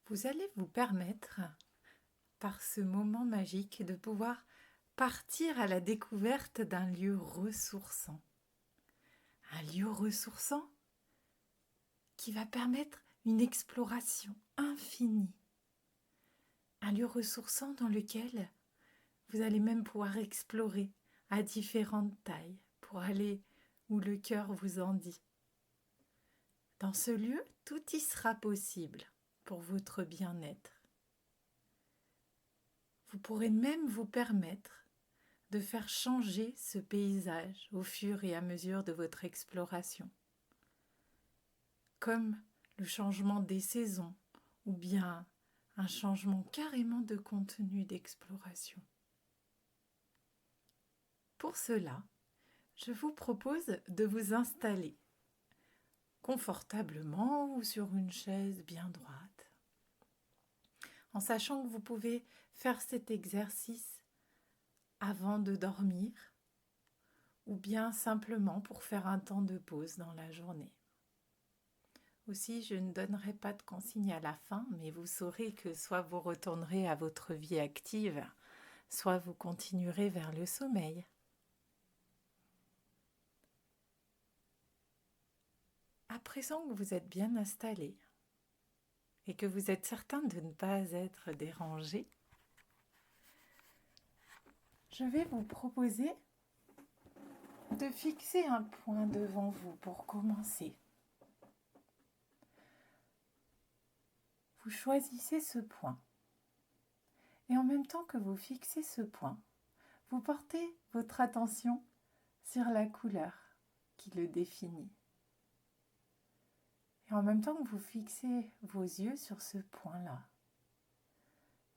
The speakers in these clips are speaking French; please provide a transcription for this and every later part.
Vous allez vous permettre, par ce moment magique, de pouvoir partir à la découverte d'un lieu ressourçant. Un lieu ressourçant qui va permettre une exploration infinie. Un lieu ressourçant dans lequel vous allez même pouvoir explorer à différentes tailles pour aller où le cœur vous en dit. Dans ce lieu, tout y sera possible pour votre bien-être. Vous pourrez même vous permettre de faire changer ce paysage au fur et à mesure de votre exploration, comme le changement des saisons ou bien un changement carrément de contenu d'exploration. Pour cela, je vous propose de vous installer confortablement ou sur une chaise bien droite, en sachant que vous pouvez faire cet exercice avant de dormir ou bien simplement pour faire un temps de pause dans la journée. Aussi, je ne donnerai pas de consigne à la fin, mais vous saurez que soit vous retournerez à votre vie active, soit vous continuerez vers le sommeil. À présent que vous êtes bien installé et que vous êtes certain de ne pas être dérangé, je vais vous proposer de fixer un point devant vous pour commencer. Vous choisissez ce point et en même temps que vous fixez ce point, vous portez votre attention sur la couleur qui le définit. Et en même temps que vous fixez vos yeux sur ce point-là,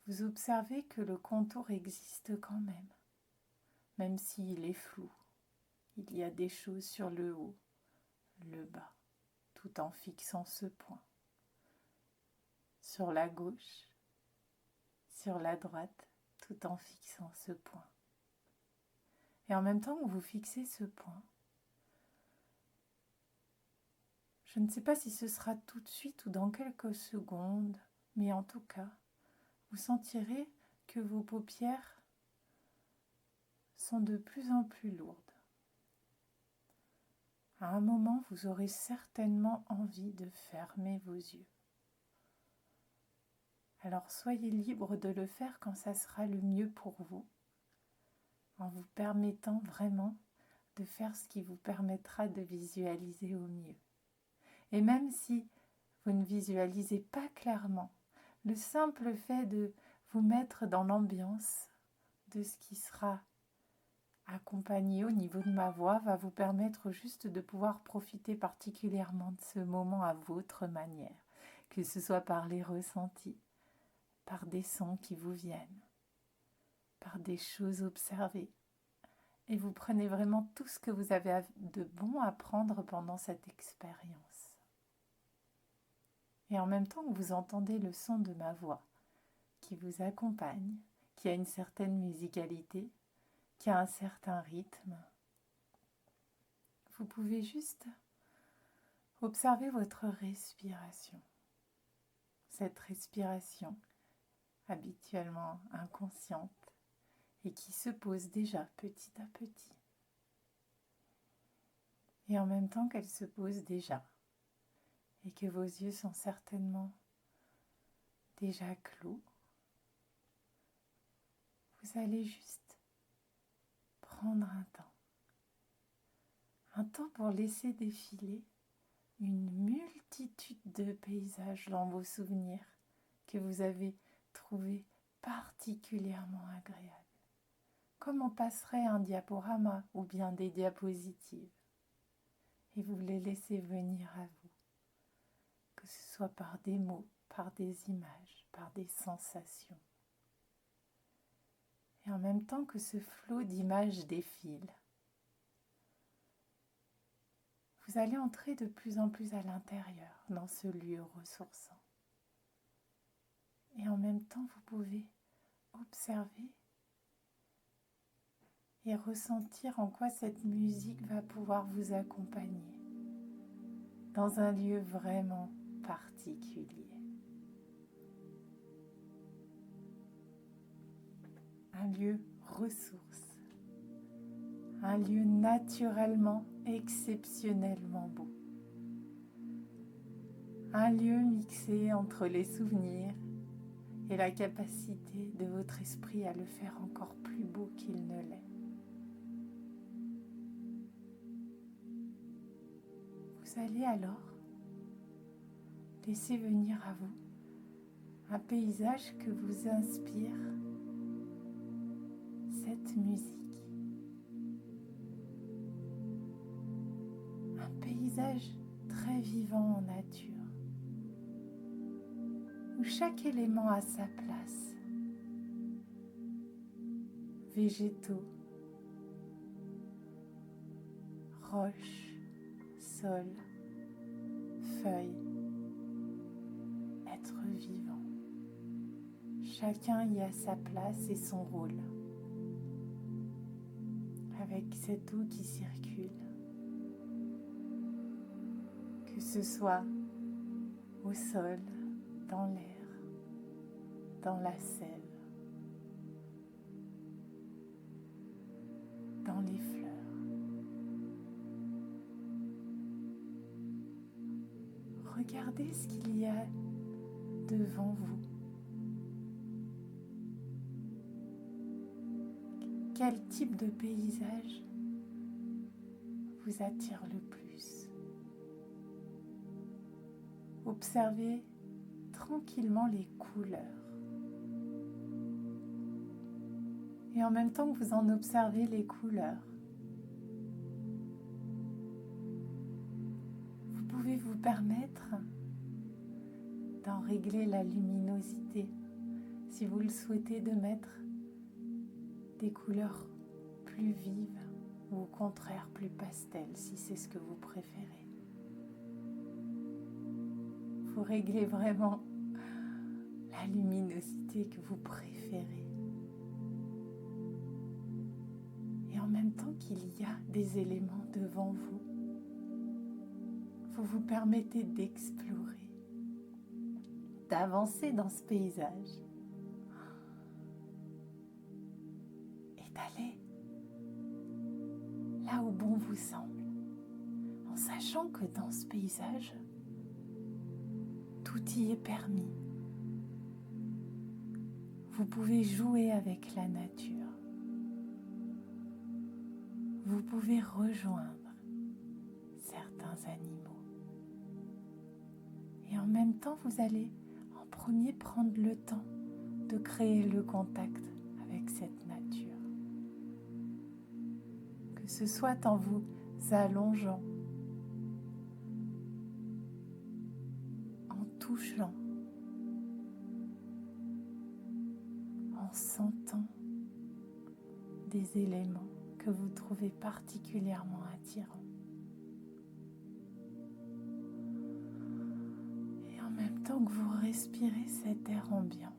vous observez que le contour existe quand même s'il est flou. Il y a des choses sur le haut, le bas, tout en fixant ce point. Sur la gauche, sur la droite, tout en fixant ce point. Et en même temps que vous fixez ce point, je ne sais pas si ce sera tout de suite ou dans quelques secondes, mais en tout cas, vous sentirez que vos paupières sont de plus en plus lourdes. À un moment, vous aurez certainement envie de fermer vos yeux. Alors soyez libre de le faire quand ça sera le mieux pour vous, en vous permettant vraiment de faire ce qui vous permettra de visualiser au mieux. Et même si vous ne visualisez pas clairement, le simple fait de vous mettre dans l'ambiance de ce qui sera accompagné au niveau de ma voix va vous permettre juste de pouvoir profiter particulièrement de ce moment à votre manière, que ce soit par les ressentis, par des sons qui vous viennent, par des choses observées. Et vous prenez vraiment tout ce que vous avez de bon à prendre pendant cette expérience. Et en même temps que vous entendez le son de ma voix qui vous accompagne, qui a une certaine musicalité, qui a un certain rythme, vous pouvez juste observer votre respiration. Cette respiration habituellement inconsciente et qui se pose déjà petit à petit. Et en même temps qu'elle se pose déjà, et que vos yeux sont certainement déjà clos, vous allez juste prendre un temps pour laisser défiler une multitude de paysages dans vos souvenirs que vous avez trouvés particulièrement agréables, comme on passerait un diaporama ou bien des diapositives, et vous les laissez venir à vous, que ce soit par des mots, par des images, par des sensations. Et en même temps que ce flot d'images défile, vous allez entrer de plus en plus à l'intérieur dans ce lieu ressourçant. Et en même temps, vous pouvez observer et ressentir en quoi cette musique va pouvoir vous accompagner dans un lieu vraiment particulier. un lieu ressource, un lieu naturellement, exceptionnellement beau. Un lieu mixé entre les souvenirs et la capacité de votre esprit à le faire encore plus beau qu'il ne l'est. Vous allez alors laisser venir à vous un paysage que vous inspire cette musique. Un paysage très vivant en nature, où chaque élément a sa place. Végétaux, roches, sol, feuilles, êtres vivants. Chacun y a sa place et son rôle. Avec cette eau qui circule, que ce soit au sol, dans l'air, dans la sève, dans les fleurs. Regardez ce qu'il y a devant vous. Quel type de paysage vous attire le plus? Observez tranquillement les couleurs. Et en même temps que vous en observez les couleurs, vous pouvez vous permettre d'en régler la luminosité, si vous le souhaitez, de mettre des couleurs plus vives ou au contraire plus pastel, si c'est ce que vous préférez. Vous réglez vraiment la luminosité que vous préférez. Et en même temps qu'il y a des éléments devant vous, vous vous permettez d'explorer, d'avancer dans ce paysage et d'aller là où bon vous semble, en sachant que dans ce paysage, tout y est permis. Vous pouvez jouer avec la nature. Vous pouvez rejoindre certains animaux. Et en même temps, vous allez en premier prendre le temps de créer le contact avec cette nature. Que ce soit en vous allongeant, en touchant, en sentant des éléments que vous trouvez particulièrement attirants. Et en même temps que vous respirez cet air ambiant,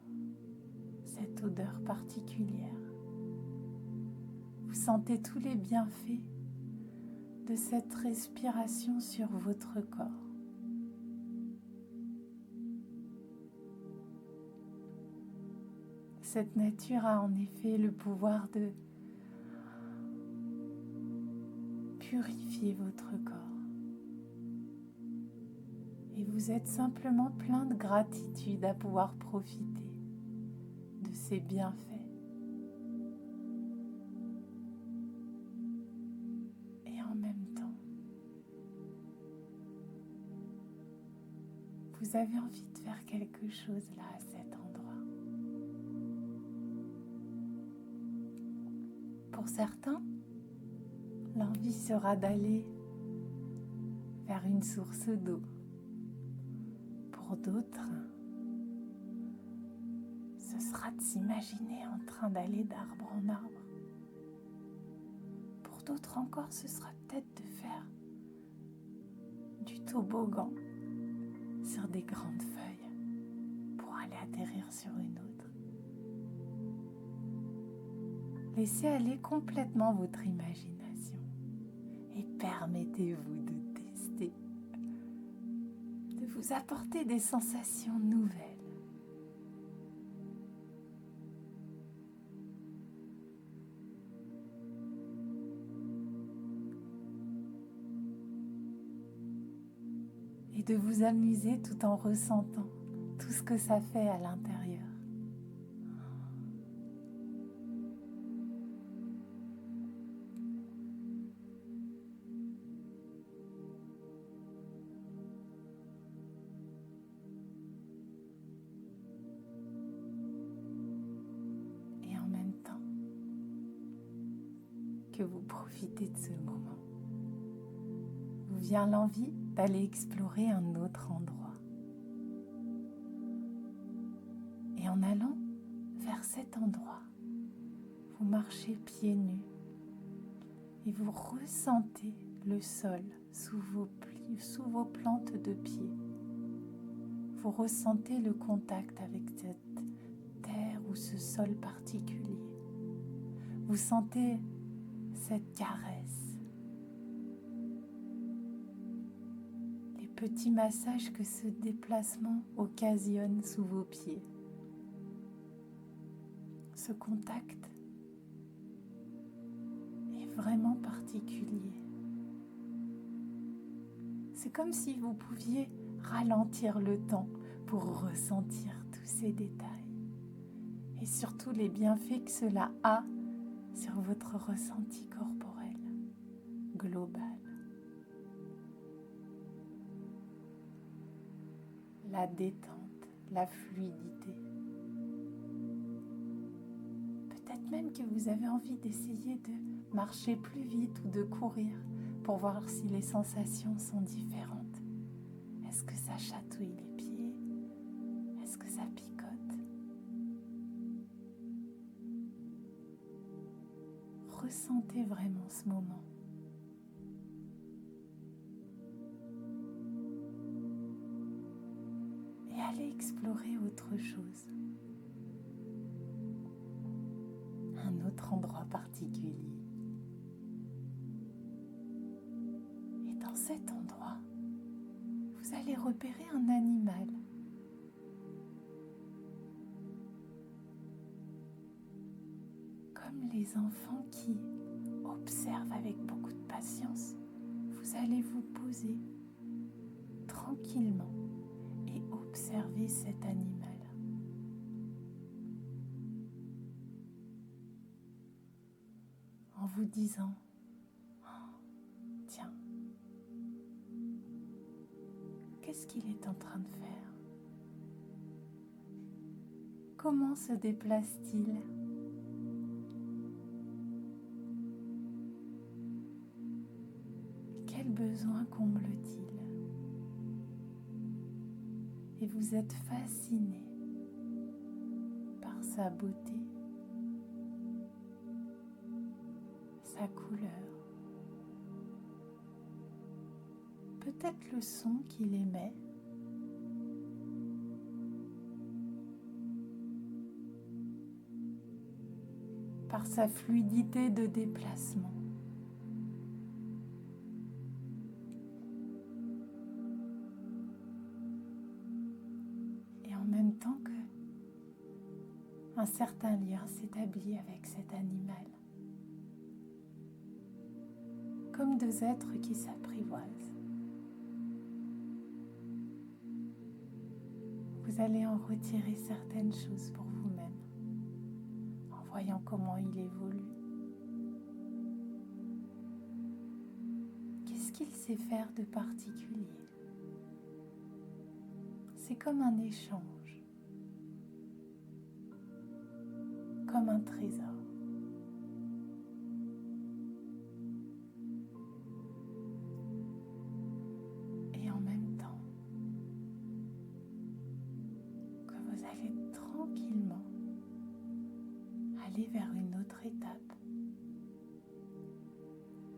cette odeur particulière, vous sentez tous les bienfaits de cette respiration sur votre corps. Cette nature a en effet le pouvoir de purifier votre corps. Et vous êtes simplement plein de gratitude à pouvoir profiter de ces bienfaits. Et en même temps, vous avez envie de faire quelque chose là à cet endroit. Pour certains, l'envie sera d'aller vers une source d'eau. Pour d'autres, ce sera de s'imaginer en train d'aller d'arbre en arbre. Pour d'autres encore, ce sera peut-être de faire du toboggan sur des grandes feuilles pour aller atterrir sur une autre. Laissez aller complètement votre imagination et permettez-vous de tester, de vous apporter des sensations nouvelles. et de vous amuser tout en ressentant tout ce que ça fait à l'intérieur. Et en même temps que vous profitez de ce moment, vous vient l'envie d'aller explorer un autre endroit. Et en allant vers cet endroit, vous marchez pieds nus et vous ressentez le sol sous vos plantes de pied. Vous ressentez le contact avec cette terre ou ce sol particulier. Vous sentez cette caresse, les petits massages que ce déplacement occasionne sous vos pieds. Ce contact est vraiment particulier. C'est comme si vous pouviez ralentir le temps pour ressentir tous ces détails et surtout les bienfaits que cela a sur votre ressenti corporel global. La détente, la fluidité. Peut-être même que vous avez envie d'essayer de marcher plus vite ou de courir pour voir si les sensations sont différentes. Est-ce que ça chatouille les pieds? Est-ce que ça picote? Ressentez vraiment ce moment. Et allez explorer autre chose. Un autre endroit particulier. Et dans cet endroit, vous allez repérer un animal. Comme les enfants qui observent avec beaucoup de patience, vous allez vous poser tranquillement et observer cet animal. En vous disant, oh, tiens, qu'est-ce qu'il est en train de faire? Comment se déplace-t-il? Quel besoin comble-t-il? Et vous êtes fasciné par sa beauté, sa couleur, peut-être le son qu'il émet, par sa fluidité de déplacement. Et en même temps que un certain lien s'établit avec cet animal, comme deux êtres qui s'apprivoisent. Vous allez en retirer certaines choses pour vous-même, en voyant comment il évolue. Qu'est-ce qu'il sait faire de particulier? C'est comme un échange, comme un trésor. Et en même temps, que vous allez tranquillement aller vers une autre étape,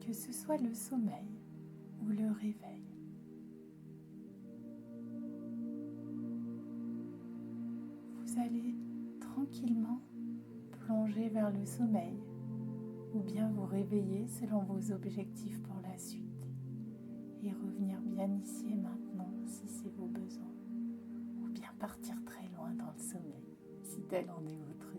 que ce soit le sommeil ou le réveil. Vous allez tranquillement plonger vers le sommeil ou bien vous réveiller selon vos objectifs pour la suite et revenir bien ici et maintenant si c'est vos besoins ou bien partir très loin dans le sommeil si tel en est votre